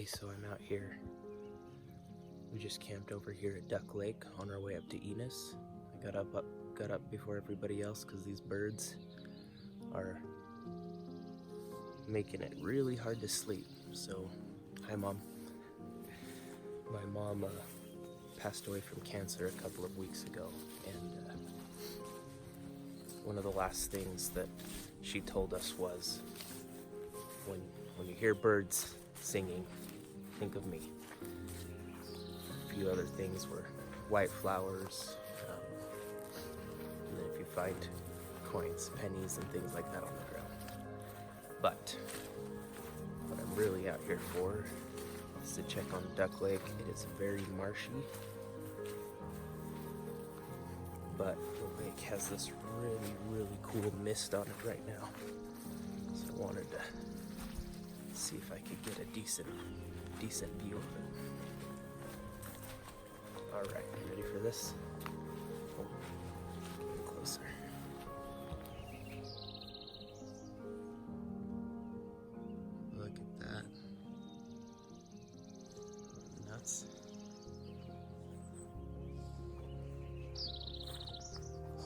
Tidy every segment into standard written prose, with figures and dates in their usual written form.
so I'm out here. We just camped over here at Duck Lake on our way up to Enos. I got up before everybody else because these birds are making it really hard to sleep. So, hi Mom. My mom passed away from cancer a couple of weeks ago, and one of the last things that she told us was, when you hear birds singing, think of me. A few other things were white flowers, and then if you find coins, pennies, and things like that on the ground. But what I'm really out here for is to check on Duck Lake. It is very marshy, but the lake has this really, really cool mist on it right now. So I wanted to see if I could get a decent view of it. All right, you ready for this? Oh, get closer. Look at that. Nuts.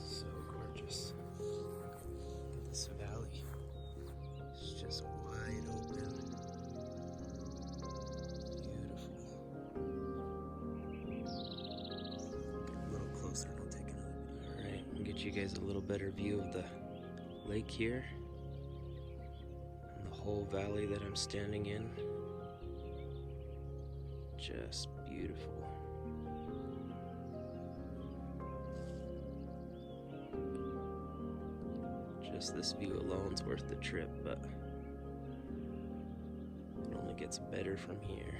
So gorgeous. Look at this valley. It's just wide open. Beautiful. Get a little closer and I'll take another video. Alright, I'll get you guys a little better view of the lake here. And the whole valley that I'm standing in. Just beautiful. Just this view alone's worth the trip, but it only gets better from here.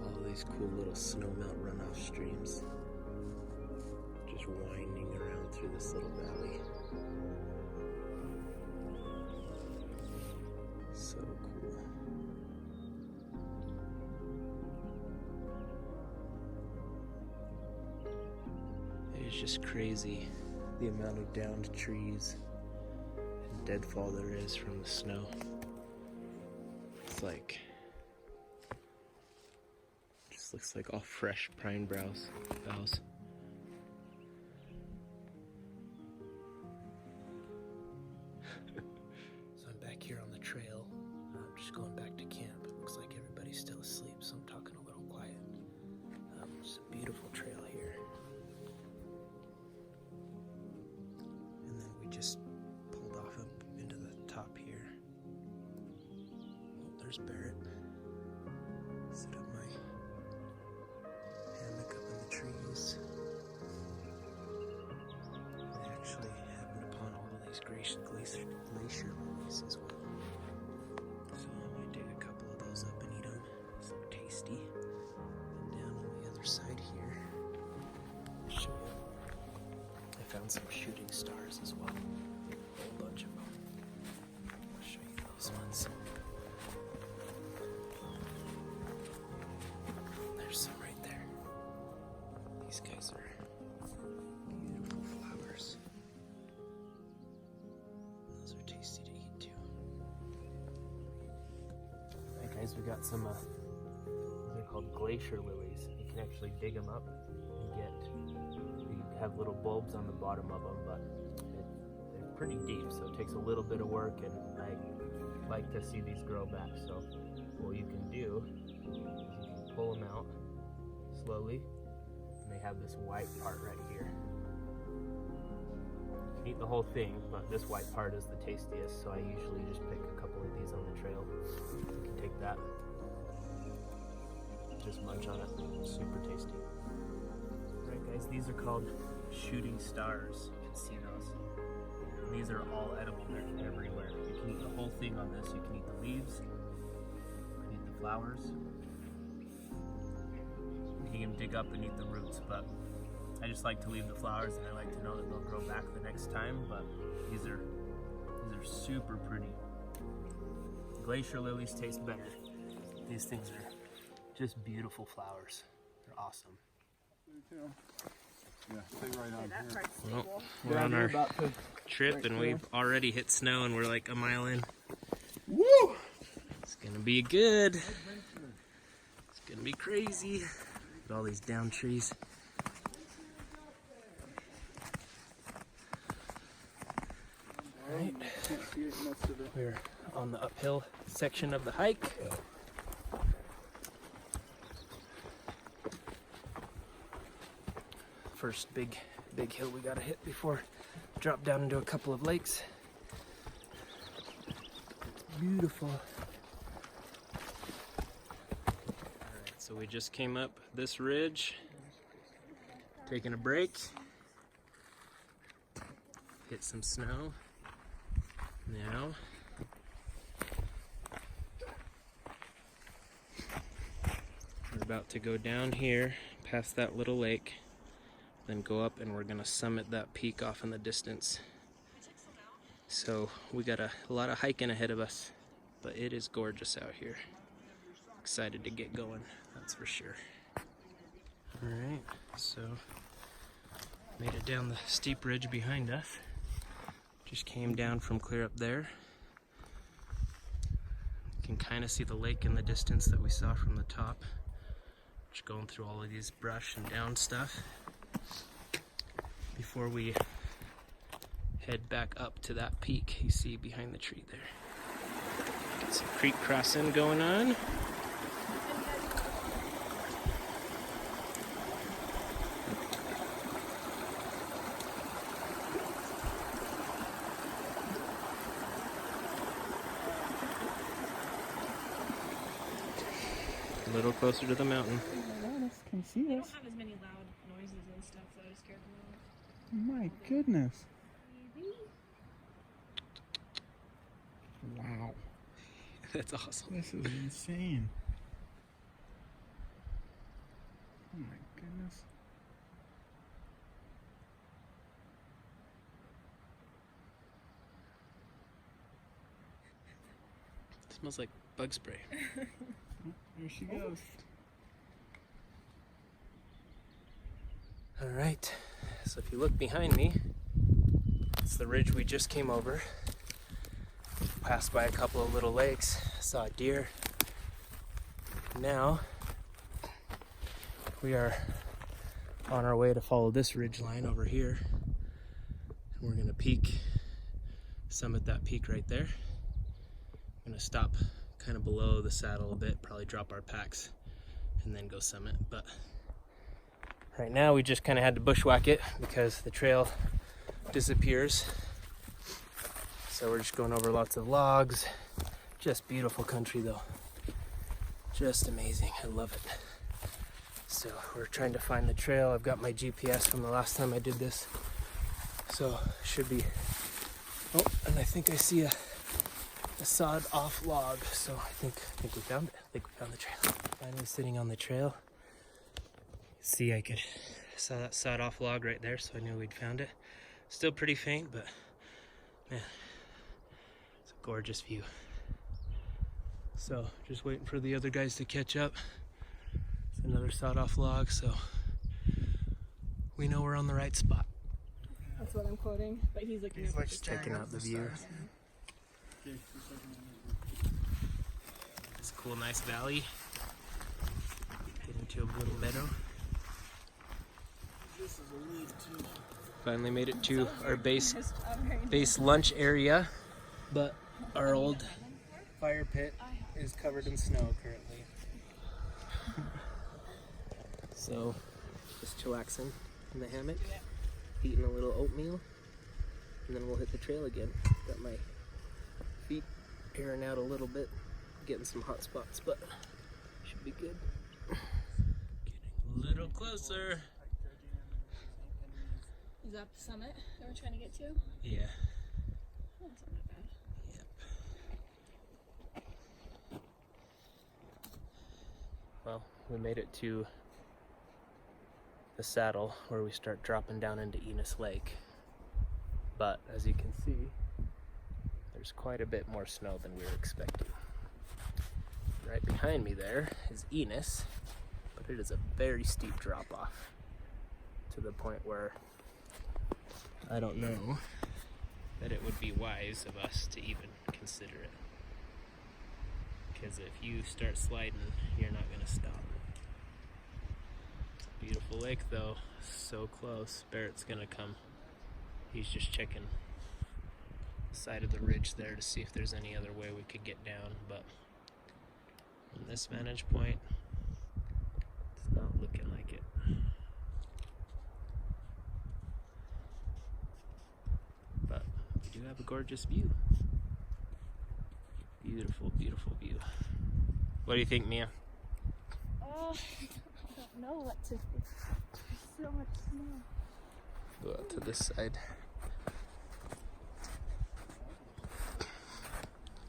All these cool little snowmelt runoff streams just winding around through this little valley. So cool. It is just crazy the amount of downed trees and deadfall there is from the snow. It's like, just looks like all fresh pine boughs. So I'm back here on the trail. I'm just going back to camp. It looks like everybody's still asleep, so I'm talking a little quiet. It's a beautiful trail here. And then we just pulled off up into the top here. Oh, there's Barrett. Set up my hammock up in the trees. I actually happened upon all of these glacier lilies as well. So I might dig a couple of those up and eat them. So tasty. And down on the other side here, I'll show you. I found some shooting stars as well. A whole bunch of them. I'll show you those ones. There's some right there. These guys are beautiful flowers. Those are tasty to eat too. Alright guys, we got some, they're called glacier lilies. You can actually dig them up and you have little bulbs on the bottom of them, but they're pretty deep, so it takes a little bit of work, and I like to see these grow back. So what you can do is you can pull them out slowly, and they have this white part right here. You can eat the whole thing, but this white part is the tastiest, so I usually just pick a couple of these on the trail. You can take that, just munch on it, super tasty. Alright guys, these are called shooting stars. You can see those. And these are all edible, they're everywhere. You can eat the whole thing on this. You can eat the leaves, you can eat the flowers, you can dig up and eat the roots, but I just like to leave the flowers, and I like to know that they'll grow back the next time. But these are super pretty. Glacier lilies taste better. These things are Just beautiful flowers. They're awesome. Yeah, stay right on here. Well, we're on our trip and we've already hit snow and we're like a mile in. Woo! It's gonna be good. It's gonna be crazy. Look at all these down trees. Alright, we're on the uphill section of the hike. First big hill we gotta hit before drop down into a couple of lakes. It's beautiful. Alright, so we just came up this ridge, taking a break, hit some snow. Now we're about to go down here past that little lake, then go up and we're gonna summit that peak off in the distance. So we got a lot of hiking ahead of us, but it is gorgeous out here. Excited to get going, that's for sure. Alright, so made it down the steep ridge behind us. Just came down from clear up there. You can kind of see the lake in the distance that we saw from the top. Just going through all of these brush and down stuff before we head back up to that peak you see behind the tree there. Got some creek crossing going on. A little closer to the mountain. Can see us. They don't have as many loud noises and stuff that I scared them My goodness. Wow. That's awesome. This is insane. Oh my goodness. It smells like bug spray. There she goes. All right, so if you look behind me, it's the ridge we just came over. Passed by a couple of little lakes, saw a deer. Now we are on our way to follow this ridge line over here. And we're gonna summit that peak right there. I'm gonna stop kind of below the saddle a bit, probably drop our packs and then go summit. But right now we just kind of had to bushwhack it because the trail disappears. So we're just going over lots of logs. Just beautiful country though. Just amazing, I love it. So we're trying to find the trail. I've got my GPS from the last time I did this. So should be, oh, and I think I see a sawed off log. So I think we found it. I think we found the trail. Finally sitting on the trail. See, I saw that sawed off log right there, so I knew we'd found it. Still pretty faint, but man, it's a gorgeous view. So just waiting for the other guys to catch up. It's another sawed off log, so we know we're on the right spot. That's what I'm quoting, but he's looking at like the Checking out the view. It's a cool, nice valley. Get into a little meadow. Finally made it to our base lunch area, but our old fire pit is covered in snow currently. So just chillaxing in the hammock, eating a little oatmeal, and then we'll hit the trail again. Got my feet airing out a little bit, getting some hot spots, but should be good. Getting a little closer. Is that the summit that we're trying to get to? Yeah. Oh, that's not that bad. Yep. Well, we made it to the saddle where we start dropping down into Enos Lake. But as you can see, there's quite a bit more snow than we were expecting. Right behind me there is Enos, but it is a very steep drop off to the point where I don't know that it would be wise of us to even consider it. Because if you start sliding, you're not going to stop. It's a beautiful lake though, so close. Barrett's going to come. He's just checking the side of the ridge there to see if there's any other way we could get down, but from this vantage point, it's not looking like it. But we do have a gorgeous view. Beautiful, beautiful view. What do you think, Mia? I don't know what to think. There's so much snow. Go out to this side.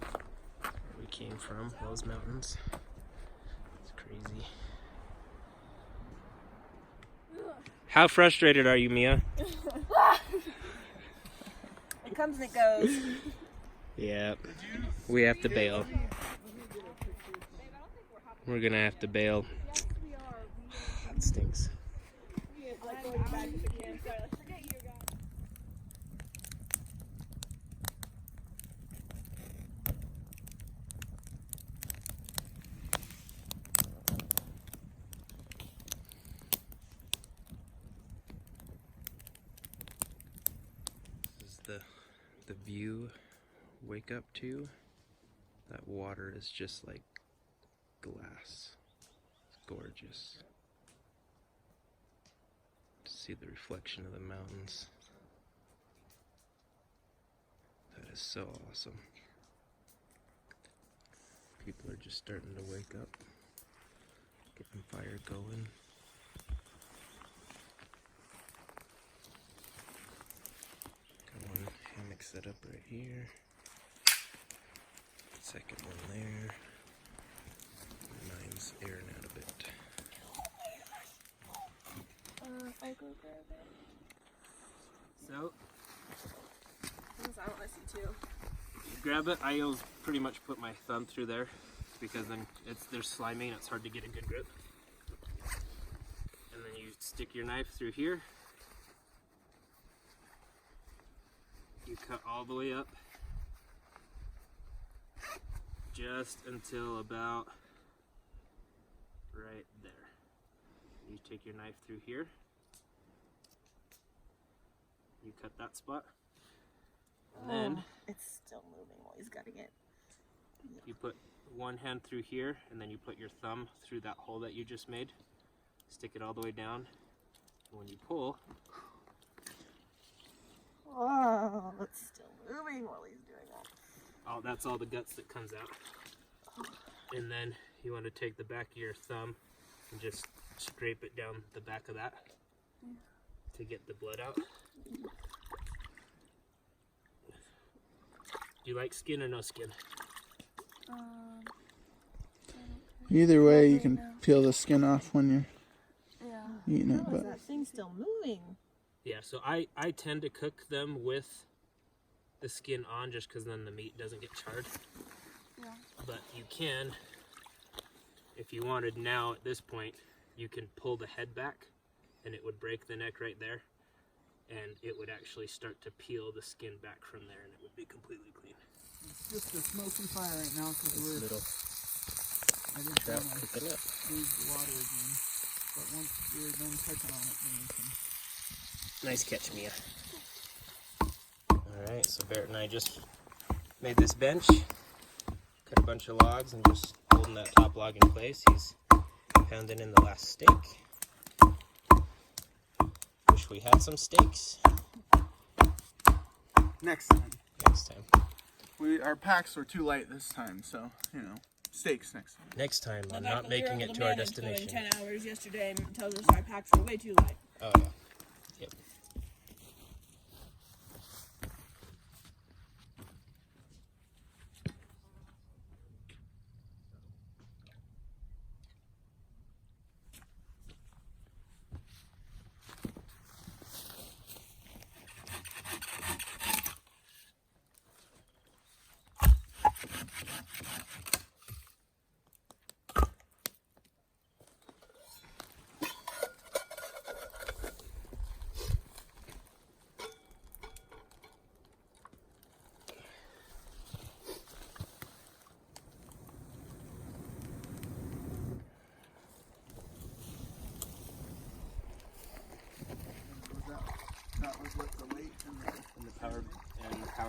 Where we came from, those mountains. It's crazy. How frustrated are you, Mia? It comes and it goes. Yeah, we have to bail. We're gonna have to bail. That stinks. This is the view wake up to. That water is just like glass. It's gorgeous. To see the reflection of the mountains. That is so awesome. People are just starting to wake up. Getting fire going. Got one hammock set up right here. Second one there. Mine's airing out a bit. I go grab it. So, I want to see too. you grab it. I always pretty much put my thumb through there because then there's slimy and it's hard to get a good grip. And then you stick your knife through here. You cut all the way up just until about right there. You take your knife through here. You cut that spot. And then it's still moving while he's gutting it. you put one hand through here and then you put your thumb through that hole that you just made. Stick it all the way down. And when you pull, Oh, it's still moving while he's doing that. that's all the guts that comes out. And then you want to take the back of your thumb and just scrape it down the back of that to get the blood out. Do you like skin or no skin? Either way, you can peel the skin off when you're eating it. How is But that thing still moving? Yeah, so I tend to cook them with the skin on just because then the meat doesn't get charred. Yeah. But you can, if you wanted now at this point, you can pull the head back and it would break the neck right there. And it would actually start to peel the skin back from there and it would be completely clean. it's just a smoky fire right now because This we're. little I just trout want to cooking up. squeeze the water again. But once we're done touching on it, then we can. Nice catch, Mia. Alright, so Barrett and I just made this bench. Cut a bunch of logs and just holding that top log in place. He's pounding in the last steak. Wish we had some steaks. Next time. Next time. Our packs were too light this time, so steaks next time. Next time, I'm not making it to our destination. 10 hours yesterday and tells us our packs were way too light. Oh yeah. Yep.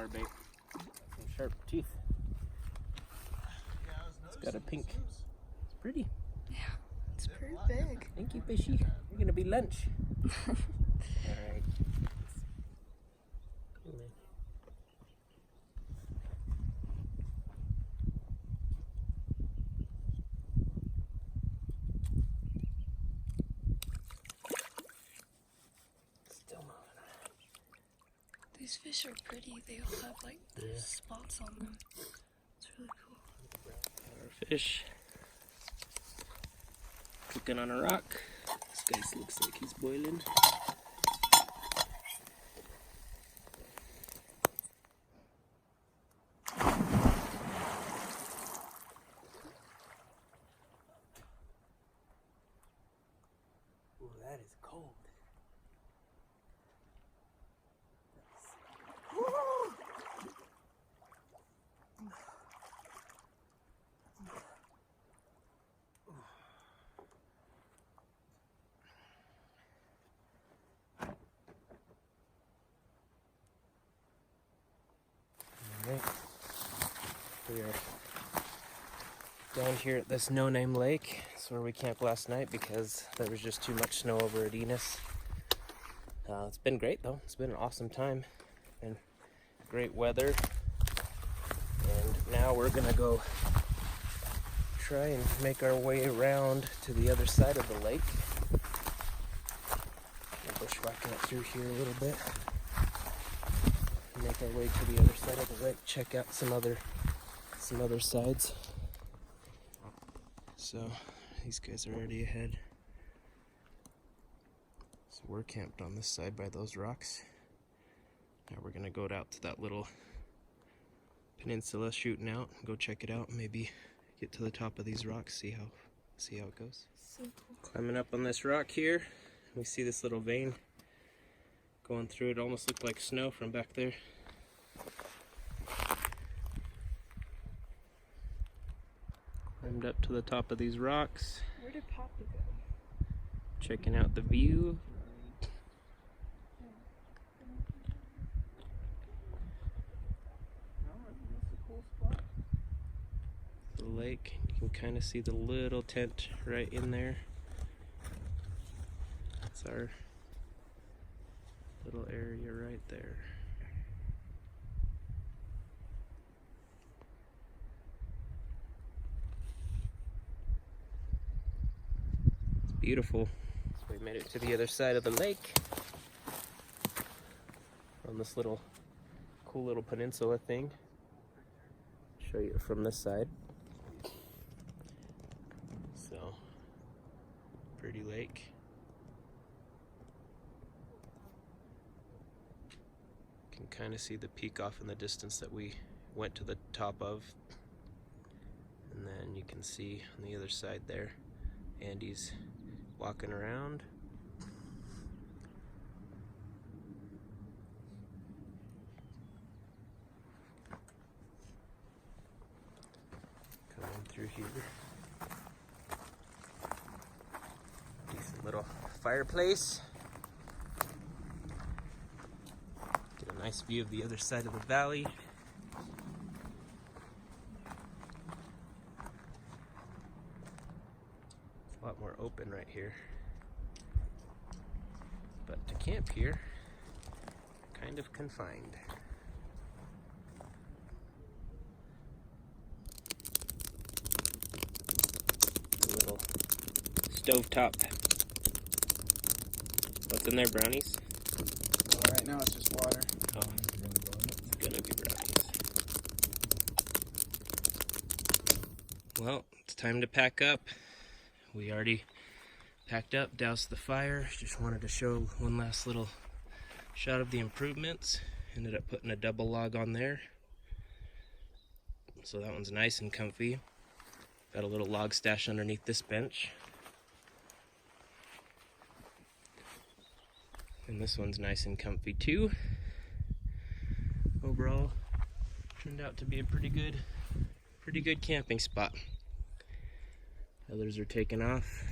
spinnerbait. Some sharp teeth. It's got a pink. It's pretty. Yeah, it's pretty big. Thank you, fishy. You're gonna be lunch. Alright. Still moving. These fish are pretty. They all have like spots on them. It's really cool. Our fish. Cooking on a rock. This guy looks like he's boiling. Ooh, that is cold. Alright. We are down here at this no-name lake. It's where we camped last night because there was just too much snow over at Enos. It's been great though. It's been an awesome time and great weather. And now we're gonna go try and make our way around to the other side of the lake. We're bushwhacking it through here a little bit. Make our way to the other side of the lake, check out some other sides. So these guys are already ahead. So we're camped on this side by those rocks. Now we're gonna go out to that little peninsula shooting out, go check it out, maybe get to the top of these rocks, see how it goes. So cool. Climbing up on this rock here, we see this little vein going through it. Almost looked like snow from back there. Climbed up to the top of these rocks. Where did Poppy go? Checking out the view. The lake. You can kind of see the little tent right in there. That's our little area right there. It's beautiful. So we made it to the other side of the lake on this little cool little peninsula thing. Show you from this side. So, pretty lake. Can kind of see the peak off in the distance that we went to the top of. And then you can see on the other side there, Andy's walking around. Coming through here. Decent little fireplace. Get a nice view of the other side of the valley. It's a lot more open right here. But to camp here, kind of confined. A little stovetop. What's in there, brownies? Well, right now it's just water. Oh, it's gonna be brownies. Well, it's time to pack up. We already packed up, doused the fire. Just wanted to show one last little shot of the improvements. Ended up putting a double log on there. So that one's nice and comfy. Got a little log stash underneath this bench. And this one's nice and comfy too. Overall, turned out to be a pretty good camping spot. Others are taking off.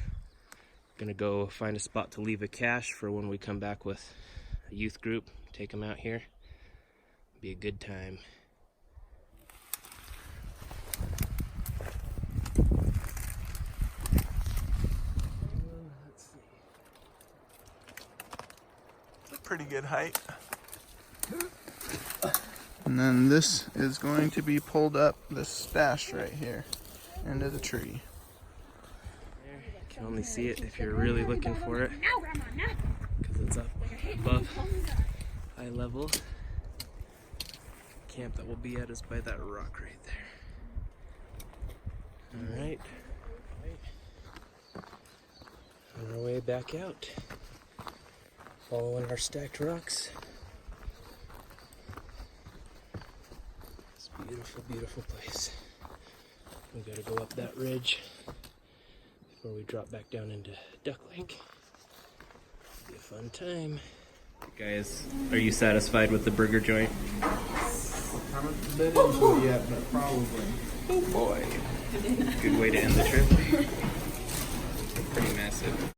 Gonna go find a spot to leave a cache for when we come back with a youth group. Take them out here. be a good time. Let's see. It's a pretty good height. And then this is going to be pulled up, this stash right here, into the tree. There, you can only see it if you're really looking for it, because it's up above eye level. Camp that we'll be at is by that rock right there. Alright. On our way back out, following our stacked rocks. It's a beautiful, beautiful place. We gotta go up that ridge before we drop back down into Duck Lake. Be a fun time. Guys, are you satisfied with the burger joint? Haven't been into it yet, but probably. Oh boy. Good way to end the trip. Pretty massive.